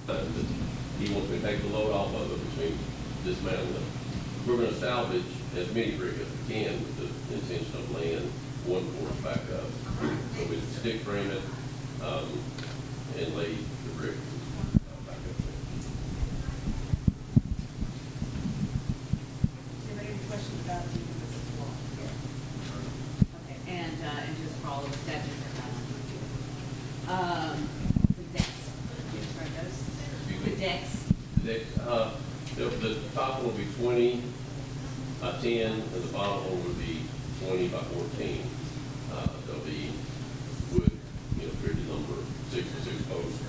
He wants me to take the load off of it, which means dismantling it. We're going to salvage as many brick as we can with the intention of laying one course back up. So we stick frame it and lay the brick back up there. Anybody have any questions about the wall? Okay, and just for all of the statutes are the decks. The decks. The decks, the top one will be 20 by 10, and the bottom one would be 20 by 14. There'll be wood, figured number 6 to 6 posts.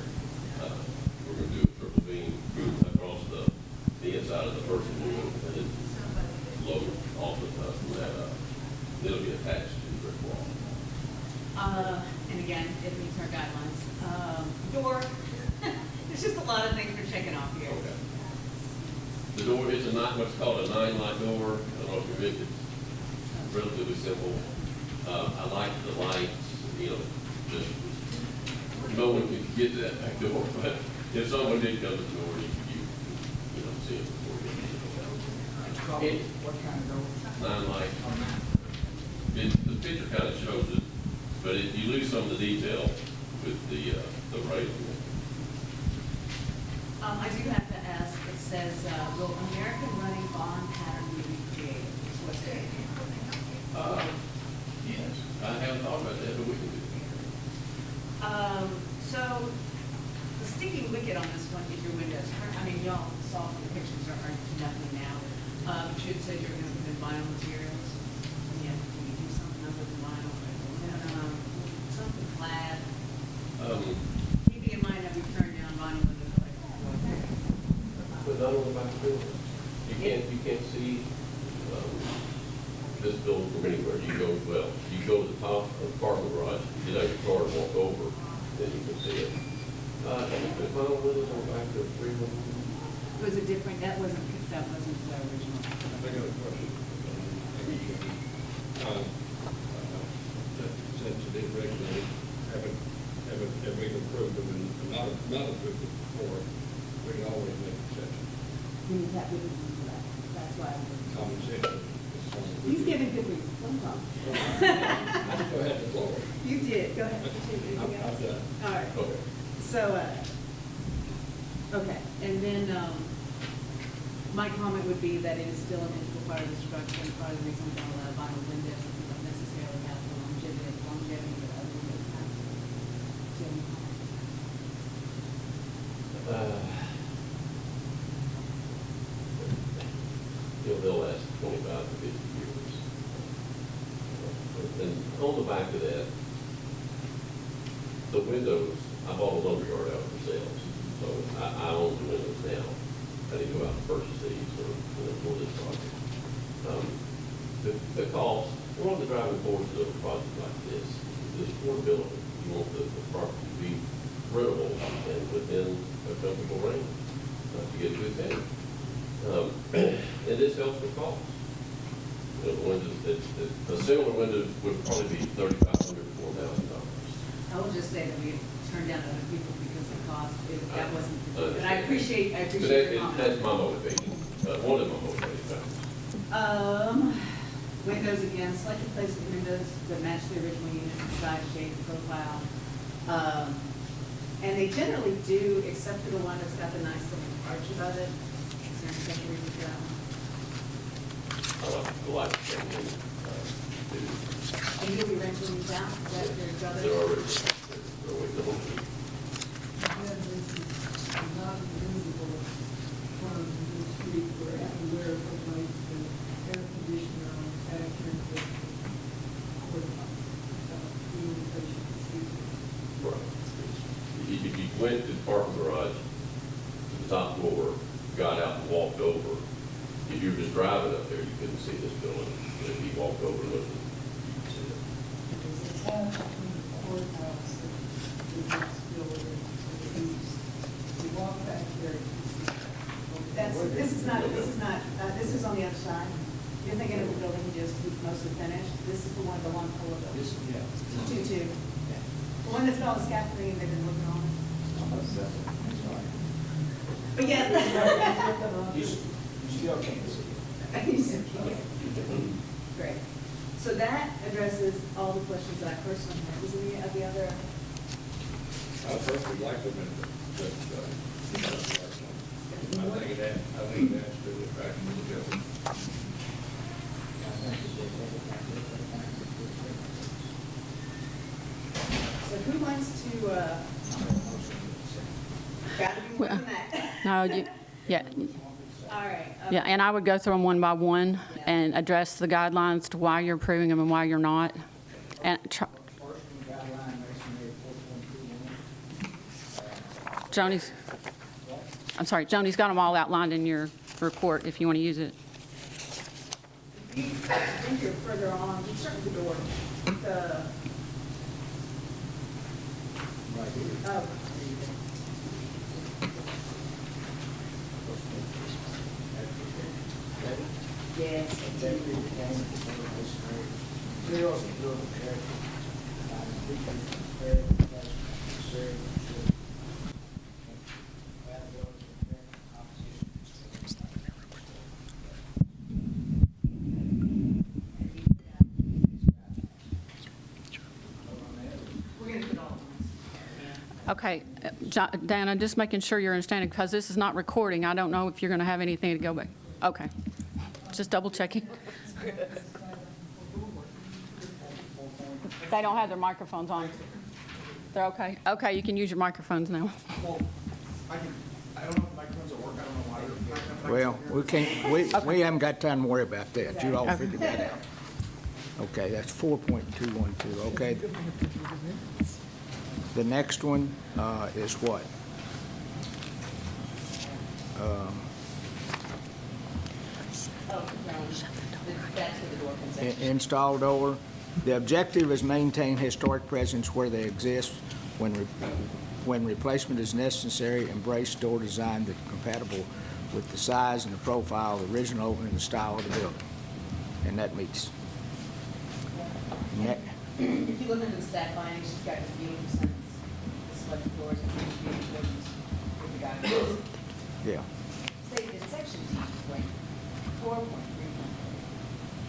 We're going to do a triple beam across the inside of the first wall, and then load off the top from that up. It'll be attached to the brick wall. And again, it meets our guidelines. Door. There's just a lot of things we're checking off here. Okay. The door is what's called a 9-light door. I don't know if you've been, it's relatively simple. I like the lights, just no one can get to that back door, but if someone did come to the door, you see it before you get it. What kind of door? 9-light. The picture kind of shows it, but you lose some of the detail with the rating. I do have to ask, it says, will American running bond pattern be recreated? What's that? Yes, I haven't thought about that, but we can do that. So the sticky wicket on this one is your windows. I mean, y'all saw the pictures are nothing now. But you had said you're going to put in vinyl materials. Yeah, can you do something other than vinyl? Something clad. Keeping in mind that we turned down vinyl windows. But not only about the building. You can't see this building from anywhere. You go to the top of the parking garage, get out your car and walk over, then you can see it. And the final windows on the back of 311. Was it different? That wasn't the original. I got a question. Since it is regulated, have we approved them and not approved them before, we can always make exceptions. That's why. Common sense. He's giving good reasons. Don't talk. I just go ahead the floor. You did. Go ahead. Anything I'm else? done. All right. Okay. So, okay. And then my comment would be that it is still an integral part of the structure, and part of the reason we don't allow vinyl windows is we don't necessarily have the longevity of other windows. They'll last 25 to 50 years. And on the back of that, the windows, I bought a lumberyard out for sales, so I own the windows now. I didn't go out and purchase these for this project. The cost, one of the driving forces of a project like this is affordability. You want the property to be rentable and within a comfortable range to get a good tenant. And this helps with cost. The windows, a similar window would probably be $3,500 to $4,000. I will just say that we turned down other people because of cost. That wasn't, and I appreciate your comment. That's my motivation, one of my motivating factors. Windows again, select a place of windows that match the original unit, size, shape, profile. And they generally do, except for the one that's got the nice little arch above it. Is there any special reason for that one? The light changing. And you'll be renting these out? Is that your brother? They're already the whole thing. This is not visible from the street where everywhere from like the air conditioner on factory Right. If you went to the parking garage, to the top floor, got out and walked over, if you were just driving up there, you couldn't see this building. But if you walked over and looked, you could see it. It's attached to the courthouse that we just building to the east. You walk back there, you see. This is on the other side. You're thinking of the building you just mostly finished. This is the one full of them. This, yeah. Two. The one that's got all the scaffolding they've been working on. That's right. But yes. You still can't see it. You still can't. Great. So that addresses all the questions that I personally had. Was any of the other? I personally like them, but, I think it adds to the attraction of the building. So who wants to, gotta be more than that. No, yeah, All right. yeah, and I would go through them one by one and address the guidelines to why you're approving them and why you're not. And First one, guideline, masonry, 4.21. Joni's, I'm sorry, Joni's got them all outlined in your report if you want to use it. I think you're further on, you start with the door. The, Right here. oh, yes. Integrity, mechanical, masonry, materials and durable character, features, prepared, necessary, compatibility, composition. We're gonna put all of them. Okay, Dana, just making sure you're understanding, because this is not recording. I don't know if you're going to have anything to go back. Okay, just double checking. They don't have their microphones on. They're okay? Okay, you can use your microphones now. Well, I don't know if microphones will work, I don't know why they're. Well, we can't, we haven't got time to worry about that. You all figured that out. Okay, that's 4.212, okay. The next one is what? Oh, no, that's for the door concession. Install door. The objective is maintain historic presence where they exist. When replacement is necessary, embrace door design that's compatible with the size and the profile of the original opening and style of the building. And that meets. If you look into the staff findings, she's got this beautiful sentence. Select doors and community buildings with the guidelines. Yeah, Stated in section D, point 4.3.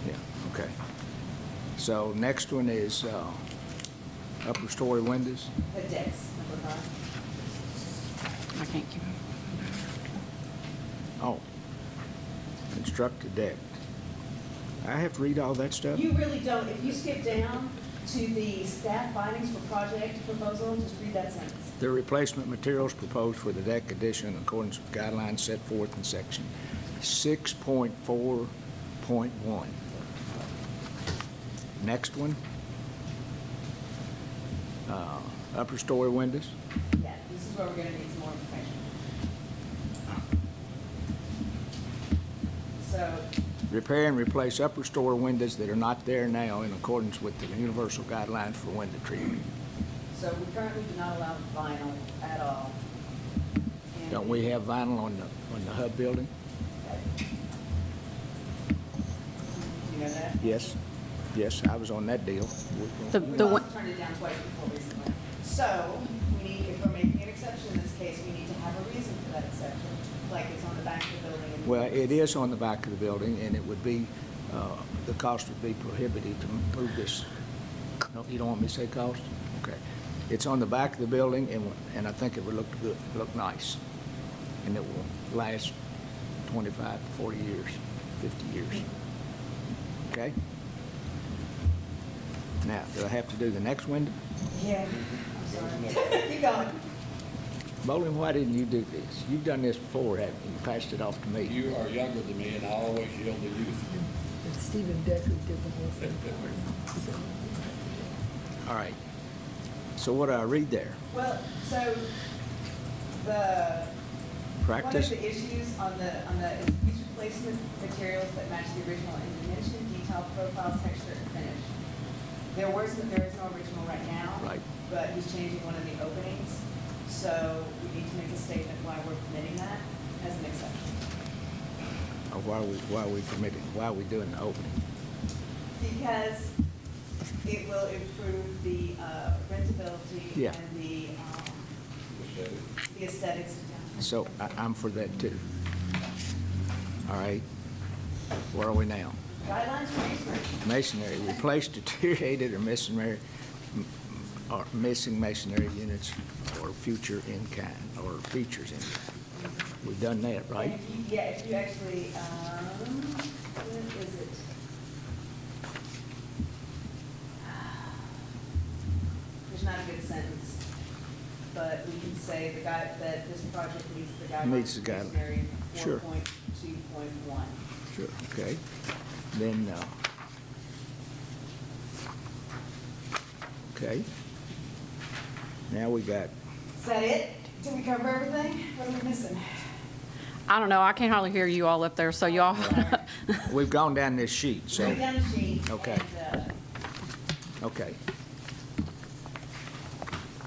yeah, okay. So next one is upper story windows. The decks, number 5. I can't keep. Oh, construct a deck. I have to read all that stuff? You really don't. If you skip down to the staff findings for project proposal, just read that sentence. The replacement materials proposed for the deck addition in accordance with guidelines set forth in section 6.4.1. Next one. Upper story windows. Yeah, this is where we're going to need some more information. So, Repair and replace upper story windows that are not there now in accordance with the universal guidelines for window treatment. so we currently do not allow vinyl at all. And Don't we have vinyl on the hub building? Do you know that? Yes, yes, I was on that deal. We've also turned it down twice before recently. So, we need, if we're making an exception in this case, we need to have a reason for that exception, like it's on the back of the building. and- Well, it is on the back of the building, and it would be, the cost would be prohibitive to move this. No, you don't want me to say cost? Okay. It's on the back of the building, and I think it would look good, look nice. And it will last 25 to 40 years, 50 years. Okay? Now, do I have to do the next window? Yeah, I'm sorry. Keep going. Bowling, why didn't you do this? You've done this before, haven't you? You passed it off to me. You are younger than me, and I always yield to youth. And Stephen Decker did the whole thing. All right. So what do I read there? Well, so the, Practice? one of the issues on the use replacement materials that match the original in dimension, detail, profile, texture, and finish. There is no original right now. Right. But he's changing one of the openings, so we need to make a statement why we're permitting that as an exception. Or why are we permitting, why are we doing the opening? Because it will improve the rentability Yeah. and the aesthetics of downtown. So I'm for that too. All right. Where are we now? Guidelines for masonry. Masonry, replace deteriorated or missing masonry units or future in kind, or features in kind. We've done that, And right? if you, yeah, if you actually, what is it? There's not a good sentence, but we can say that this project meets the guidelines. Meets the for guidelines. masonry Sure. 4.2.1. Sure, okay. Then, okay. Now we got, Is that it? Did we cover everything? What are we missing? I don't know, I can't hardly hear you all up there, so y'all, we've gone down this sheet, so, Put it down the sheet. Okay. And, okay.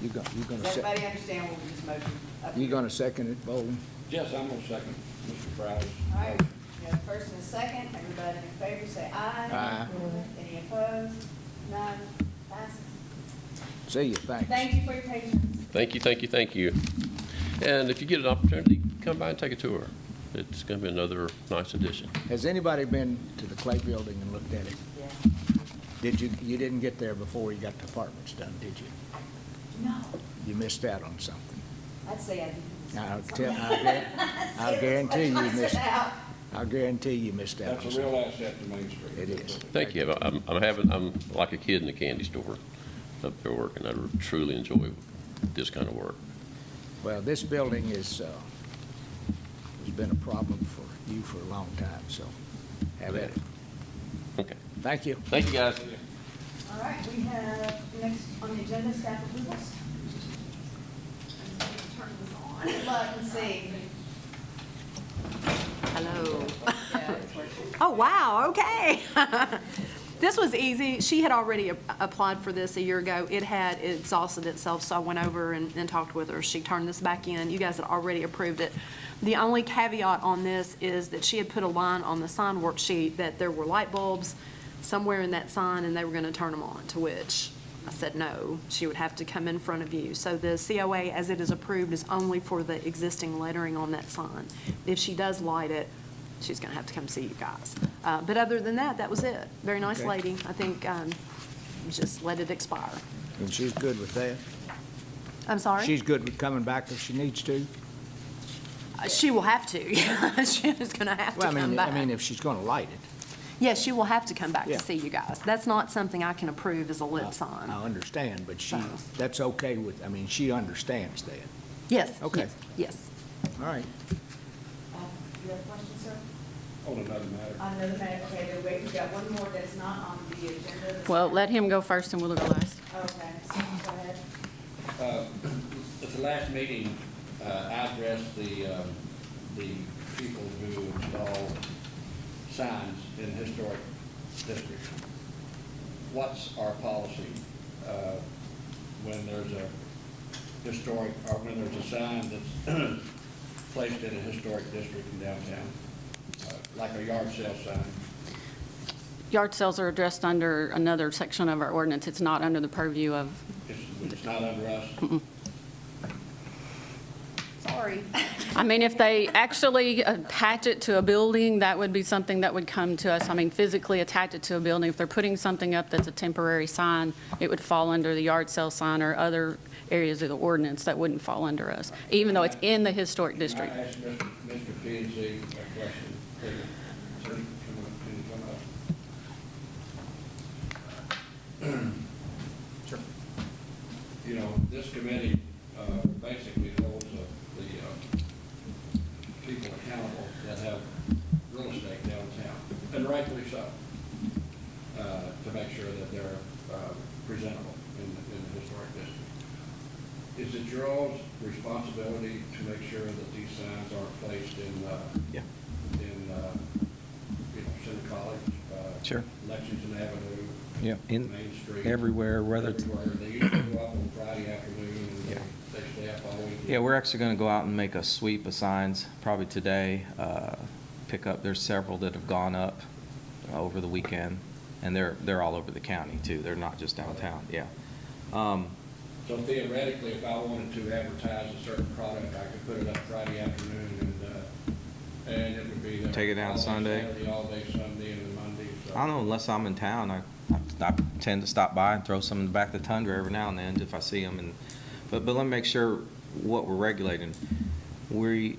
You does gonna everybody understand what we just motioned? up you here? gonna second it, Bolden? Yes, I'm gonna second Mr. Fry's. All right, we have a first and a second. Everybody in favor, say aye. Aye. Any opposed? None. Passes. See you, thanks. Thank you for your patience. Thank you, thank you, thank you. And if you get an opportunity, come by and take a tour. It's going to be another nice addition. Has anybody been to the Clay Building and looked at it? Yeah. You didn't get there before you got the apartments done, did you? No, You missed out on something. I'd say I didn't. I'll guarantee you Let's missed, sit out. I'll guarantee you missed out on That's a real something. asset to Main Street. It is. Thank you. I'm like a kid in a candy store up there working. I truly enjoy this kind of work. Well, this building has been a problem for you for a long time, so have at it. Okay. Thank you. Thank you, guys. All right, we have next on the agenda, staff approvals. Turn this on. Good luck and see. Hello. Yeah, it's working. Oh, wow, okay. This was easy. She had already applied for this a year ago. It had exhausted itself, so I went over and talked with her. She turned this back in. You guys had already approved it. The only caveat on this is that she had put a line on the sign worksheet that there were light bulbs somewhere in that sign and they were going to turn them on, to which I said no. She would have to come in front of you. So the COA, as it is approved, is only for the existing lettering on that sign. If she does light it, she's going to have to come see you guys. But other than that, that was it. Very nice Okay. lady. I think just let it expire. And she's good with that? I'm sorry? She's good with coming back if she needs to? She will have to. She is going to have to Well, come back. I mean, if she's gonna light it. Yes, she will have to come back Yeah. to see you guys. That's not something I can approve as a lit sign. I understand, but So. that's okay with, I mean, she understands that. Yes. Okay. Yes. All right. You have a question, sir? On another matter. On another matter, okay, then wait, we've got one more that's not on the agenda. well, let him go first and we'll go last. Okay, so go ahead. At the last meeting, I addressed the people who install signs in historic districts. What's our policy when there's a historic, or when there's a sign that's placed in a historic district in downtown, like a yard sale sign? Yard sales are addressed under another section of our ordinance. It's not under the purview of, It's not under us? Sorry. I mean, if they actually attach it to a building, that would be something that would come to us. I mean, physically attach it to a building. If they're putting something up that's a temporary sign, it would fall under the yard sale sign or other areas of the ordinance that wouldn't fall under us, even though it's in the historic district. Can I ask Mr. P&Z a question? Please. Sir, can you come up? Sure. You know, this committee basically holds the people accountable that have real estate downtown, and rightfully so, to make sure that they're presentable in the historic district. Is it your all's responsibility to make sure that these signs aren't placed in Yeah. Center College? Sure. Lexington Avenue? Yeah, in Main Street? everywhere, whether it's, Everywhere. They usually go up on Friday afternoon and Yeah. they stay up all weekend. yeah, we're actually going to go out and make a sweep of signs probably today. Pick up, there's several that have gone up over the weekend, and they're all over the county too. They're not just downtown, yeah. So theoretically, if I wanted to advertise a certain product, I could put it up Friday afternoon and it would be there. Take it down all day Sunday? Saturday, all day Sunday, and then Monday, so. I don't know, unless I'm in town, I tend to stop by and throw some in the back of the Tundra every now and then if I see them. But let me make sure what we're regulating. We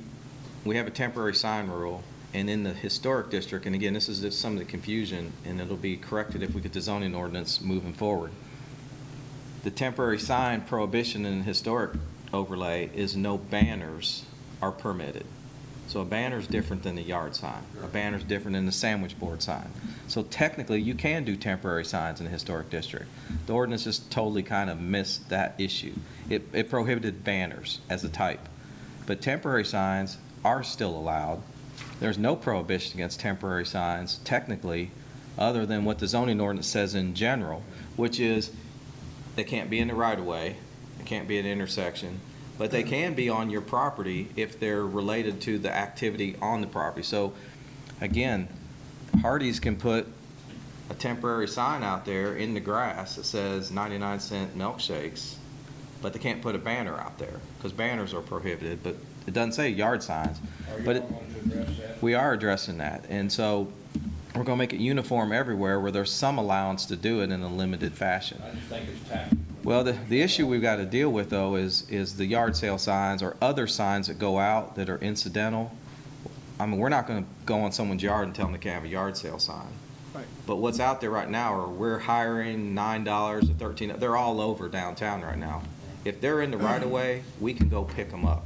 have a temporary sign rule, and in the historic district, and again, this is just some of the confusion, and it'll be corrected if we get the zoning ordinance moving forward. The temporary sign prohibition in the historic overlay is no banners are permitted. So a banner is different than the yard sign. A banner is different than the sandwich board sign. So technically, you can do temporary signs in the historic district. The ordinance just totally kind of missed that issue. It prohibited banners as a type. But temporary signs are still allowed. There's no prohibition against temporary signs, technically, other than what the zoning ordinance says in general, which is they can't be in the right-of-way, they can't be at an intersection, but they can be on your property if they're related to the activity on the property. So, again, Hardee's can put a temporary sign out there in the grass that says 99-cent milkshakes, but they can't put a banner out there because banners are prohibited, but it doesn't say yard signs. Are you But going to address that? we are addressing that. And so we're going to make it uniform everywhere where there's some allowance to do it in a limited fashion. I just think it's tactical. Well, the issue we've got to deal with, though, is the yard sale signs or other signs that go out that are incidental. I mean, we're not going to go on someone's yard and tell them they can't have a yard sale sign. Right. But what's out there right now are we're hiring $9 to $13. They're all over downtown right now. If they're in the right-of-way, we can go pick them up.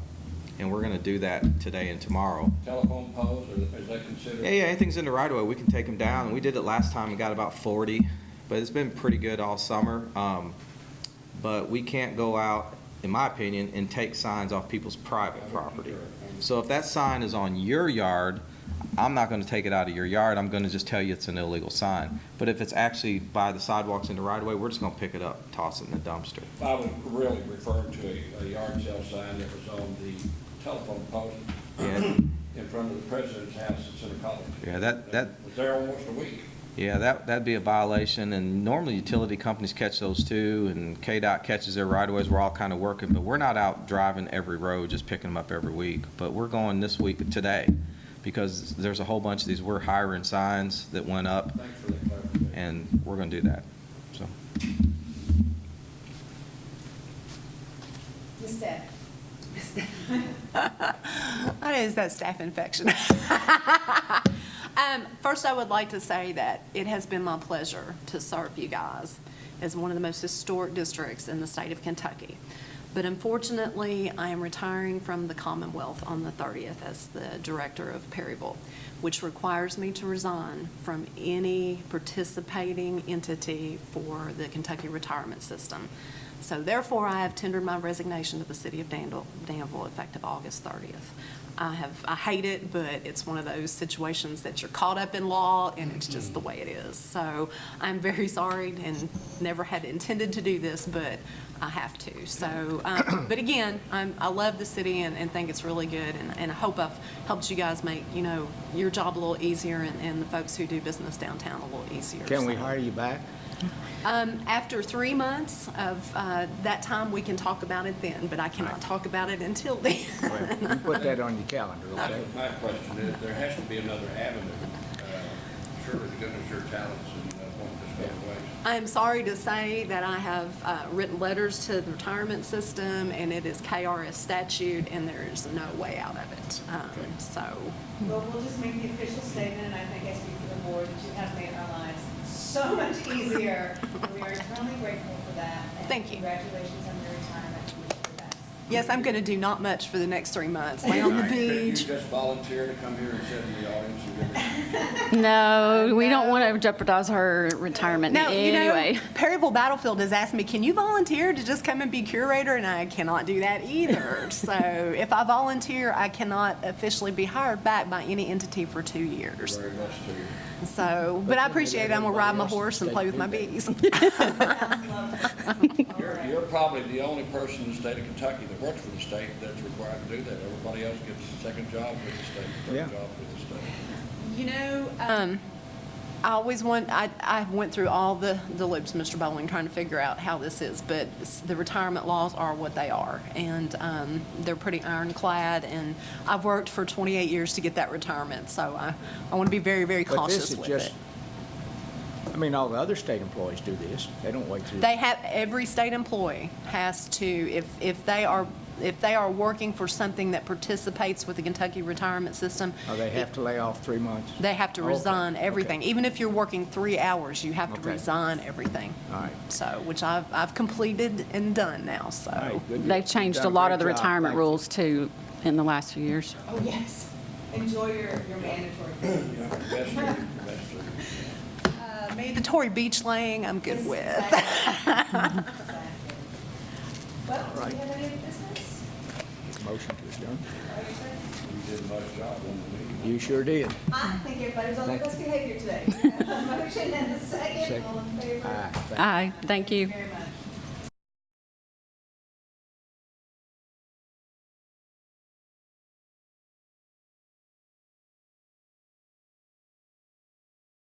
And we're going to do that today and tomorrow. Telephone poles, or is that considered? Yeah, anything's in the right-of-way, we can take them down. And we did it last time and got about 40. But it's been pretty good all summer. But we can't go out, in my opinion, and take signs off people's private property. So if that sign is on your yard, I'm not going to take it out of your yard. I'm going to just tell you it's an illegal sign. But if it's actually by the sidewalks in the right-of-way, we're just going to pick it up, toss it in the dumpster. I was really referring to a yard sale sign that was on the telephone post Yeah. in front of the president's house at Center College. Yeah, that Was there almost a week. Yeah, that'd be a violation, and normally utility companies catch those too, and KDOT catches their right-of-ways. We're all kind of working, but we're not out driving every road, just picking them up every week. But we're going this week, today, because there's a whole bunch of these we're hiring signs that went up, Thanks for the clarification. and we're going to do that, so. Ms. Steph? What is that staph infection? First, I would like to say that it has been my pleasure to serve you guys as one of the most historic districts in the state of Kentucky. But unfortunately, I am retiring from the Commonwealth on the 30th as the director of Perryville, which requires me to resign from any participating entity for the Kentucky retirement system. So therefore, I have tendered my resignation to the city of Danville effective August 30th. I hate it, but it's one of those situations that you're caught up in law, and it's just the way it is. So I'm very sorry and never had intended to do this, but I have to. So, but again, I love the city and think it's really good, and I hope I've helped you guys make, your job a little easier and the folks who do business downtown a little easier. Can we So, hire you back? after 3 months of that time, we can talk about it then, but I cannot talk about it until then. Well, you put that on your calendar, okay? My question is, there has to be another avenue. Surely the goodness your talents and won't just go away. I am sorry to say that I have written letters to the retirement system, and it is KRS statute, and there's no way out of it. So, Well, we'll just make the official statement, and I think I speak for the board, that you have made our lives so much easier. And we are eternally grateful for that. And Thank you. Congratulations on your retirement. We wish you the best. yes, I'm going to do not much for the next 3 months. Lay on the Could you beach. just volunteer to come here and sit in the audience and give it? No, we don't want to jeopardize her retirement No, in any way. Perryville Battlefield has asked me, can you volunteer to just come and be curator? And I cannot do that either. So if I volunteer, I cannot officially be hired back by any entity for 2 years. Very much to you. So, but I appreciate it. I'm going to ride my horse and play with my bees. Sounds lovely. You're probably the only person in the state of Kentucky that works for the state that's required to do that. Everybody else gets a second job with the state, Yeah. third job with the state. I always I went through all the loops, Mr. Bowling, trying to figure out how this is, but the retirement laws are what they are, and they're pretty ironclad, and I've worked for 28 years to get that retirement, so I want to be very, very But this cautious is with just, it. I mean, all the other state employees do this. They don't wait through. They have, every state employee has to, if they are working for something that participates with the Kentucky retirement system, Oh, they have to lay off 3 months? they have to Okay, resign everything. okay. Even if you're working 3 hours, you have to Okay. resign everything. All right. So, which I've completed and done now, so. All right, good. They've You've changed a done lot great of the job. retirement Thank you. rules too in the last few years. Oh, yes. Enjoy your mandatory. Mandatory beach laying, I'm good with. Well, do Right. you have any other business? Motion to adjourn. You did a nice job on the meeting. You sure did. I think everybody's on their best behavior today. Motion and a second, all in favor? Aye. Thank you. Aye, thank you. Very much.